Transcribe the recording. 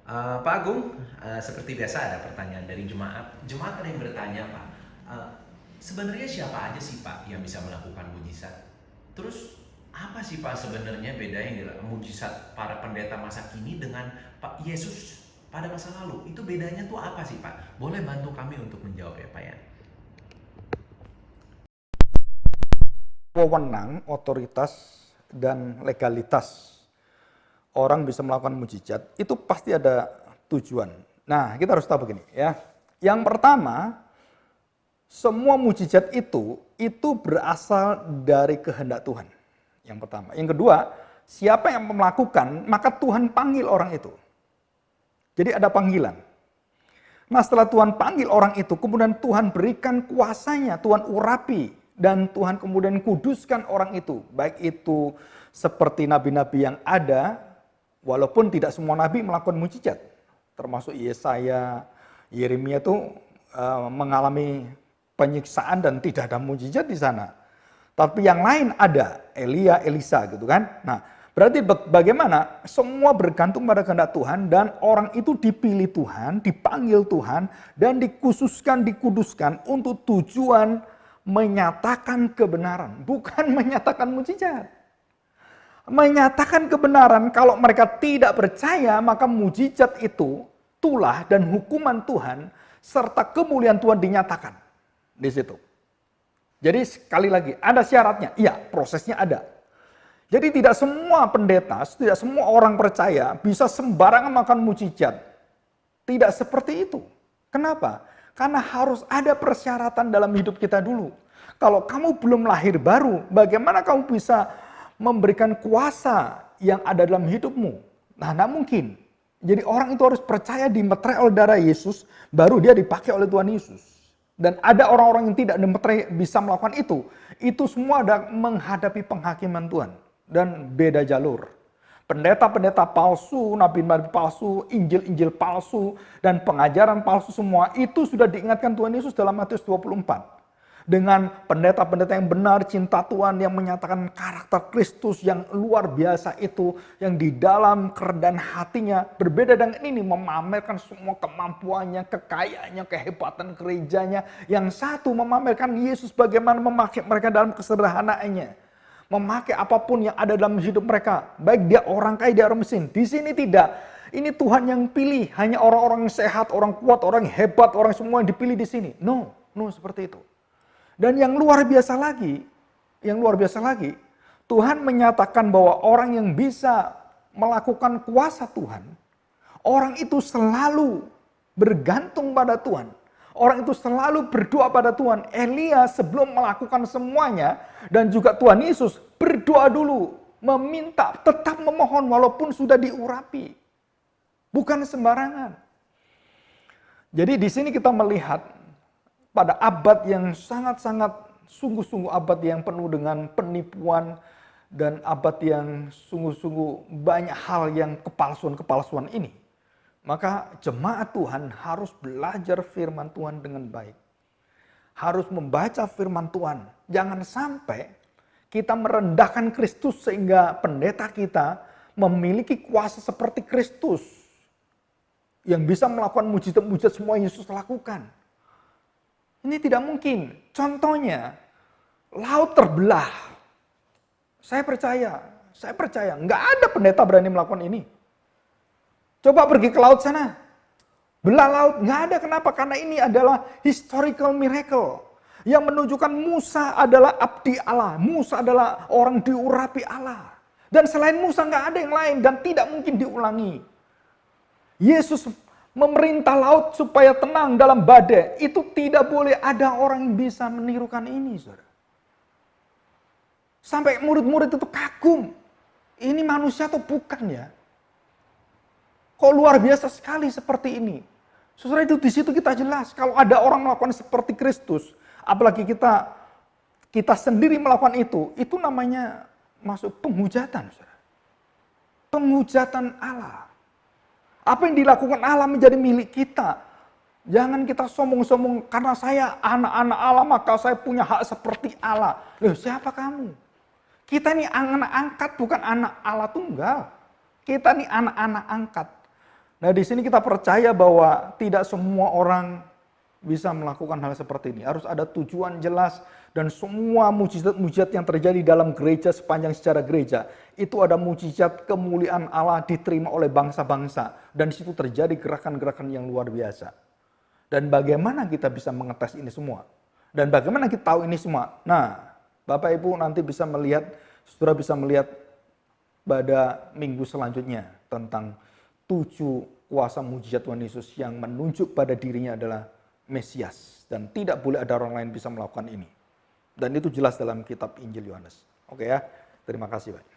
Pak Agung, seperti biasa ada pertanyaan dari jemaat. Jemaat ada yang bertanya, Pak, sebenarnya siapa aja sih Pak yang bisa melakukan mujizat? Terus apa sih Pak sebenarnya beda yang mujizat para pendeta masa kini dengan Pak Yesus pada masa lalu? Itu bedanya tuh apa sih Pak? Boleh bantu kami untuk menjawab ya Pak ya? Wewenang, otoritas, dan legalitas orang bisa melakukan mujizat itu pasti ada tujuan. Nah, kita harus tahu begini ya. Yang pertama, semua mujizat itu berasal dari kehendak Tuhan. Yang pertama. Yang kedua, siapa yang melakukan, maka Tuhan panggil orang itu. Jadi ada panggilan. Nah, setelah Tuhan panggil orang itu, kemudian Tuhan berikan kuasanya, Tuhan urapi, dan Tuhan kemudian kuduskan orang itu. Baik itu seperti nabi-nabi yang ada, walaupun tidak semua nabi melakukan mujizat. Termasuk Yesaya, Yeremia itu mengalami penyiksaan dan tidak ada mujizat di sana. Tapi yang lain ada, Elia, Elisa gitu kan. Nah, berarti bagaimana? Semua bergantung pada kehendak Tuhan dan orang itu dipilih Tuhan, dipanggil Tuhan dan dikhususkan, dikuduskan untuk tujuan menyatakan kebenaran, bukan menyatakan mujizat. Menyatakan kebenaran, kalau mereka tidak percaya, maka mujizat itu, tulah dan hukuman Tuhan serta kemuliaan Tuhan dinyatakan di situ. Jadi sekali lagi, ada syaratnya. Iya, prosesnya ada. Jadi tidak semua pendeta, tidak semua orang percaya bisa sembarangan makan mujizat. Tidak seperti itu. Kenapa? Karena harus ada persyaratan dalam hidup kita dulu. Kalau kamu belum lahir baru, bagaimana kamu bisa memberikan kuasa yang ada dalam hidupmu? Nah, tidak mungkin. Jadi orang itu harus percaya dimeterai oleh darah Yesus, baru dia dipakai oleh Tuhan Yesus. Dan ada orang-orang yang tidak bisa melakukan itu. Itu semua ada menghadapi penghakiman Tuhan. Dan beda jalur. Pendeta-pendeta palsu, nabi-nabi palsu, injil-injil palsu, dan pengajaran palsu semua itu sudah diingatkan Tuhan Yesus dalam Matius 24. Dengan pendeta-pendeta yang benar, cinta Tuhan, yang menyatakan karakter Kristus yang luar biasa itu, yang di dalam kerendahan hatinya, berbeda dengan ini, memamerkan semua kemampuannya, kekayaannya, kehebatan gerejanya. Yang satu memamerkan Yesus bagaimana memakai mereka dalam kesederhanaannya. Memakai apapun yang ada dalam hidup mereka. Baik dia orang kaya, dia orang miskin. Di sini tidak. Ini Tuhan yang pilih. Hanya orang-orang yang sehat, orang kuat, orang yang hebat, orang semua yang dipilih di sini. No, seperti itu. Dan yang luar biasa lagi, Tuhan menyatakan bahwa orang yang bisa melakukan kuasa Tuhan, orang itu selalu bergantung pada Tuhan. Orang itu selalu berdoa pada Tuhan. Elia sebelum melakukan semuanya, dan juga Tuhan Yesus berdoa dulu, meminta, tetap memohon walaupun sudah diurapi. Bukan sembarangan. Jadi di sini kita melihat pada abad yang sangat-sangat sungguh-sungguh abad yang penuh dengan penipuan dan abad yang sungguh-sungguh banyak hal yang kepalsuan-kepalsuan ini. Maka jemaat Tuhan harus belajar firman Tuhan dengan baik. Harus membaca firman Tuhan. Jangan sampai kita merendahkan Kristus sehingga pendeta kita memiliki kuasa seperti Kristus. Yang bisa melakukan mujizat-mujizat semua yang Yesus lakukan. Ini tidak mungkin. Contohnya, laut terbelah. Saya percaya. Nggak ada pendeta berani melakukan ini. Coba pergi ke laut sana. Belah laut, nggak ada. Kenapa? Karena ini adalah historical miracle. Yang menunjukkan Musa adalah abdi Allah. Musa adalah orang diurapi Allah. Dan selain Musa nggak ada yang lain dan tidak mungkin diulangi. Yesus memerintah laut supaya tenang dalam badai. Itu tidak boleh ada orang yang bisa menirukan ini, saudara. Sampai murid-murid itu kagum. Ini manusia atau bukan ya? Kok luar biasa sekali seperti ini. Saudara, itu di situ kita jelas. Kalau ada orang melakukan seperti Kristus, apalagi kita sendiri melakukan itu namanya masuk penghujatan, saudara. Penghujatan Allah. Apa yang dilakukan Allah menjadi milik kita. Jangan kita sombong-sombong, karena saya anak-anak Allah maka saya punya hak seperti Allah. Loh, siapa kamu? Kita ini anak angkat, bukan anak Allah tunggal. Kita ini anak-anak angkat. Nah, di sini kita percaya bahwa tidak semua orang bisa melakukan hal seperti ini. Harus ada tujuan jelas dan semua mujizat-mujizat yang terjadi dalam gereja sepanjang sejarah gereja itu ada mujizat kemuliaan Allah diterima oleh bangsa-bangsa dan di situ terjadi gerakan-gerakan yang luar biasa. Dan bagaimana kita bisa mengetes ini semua? Dan bagaimana kita tahu ini semua? Nah, Bapak Ibu nanti bisa melihat, saudara bisa melihat pada minggu selanjutnya tentang 7 kuasa mujizat Tuhan Yesus yang menunjuk pada dirinya adalah Mesias. Dan tidak boleh ada orang lain bisa melakukan ini. Dan itu jelas dalam kitab Injil Yohanes. Oke ya, terima kasih Pak.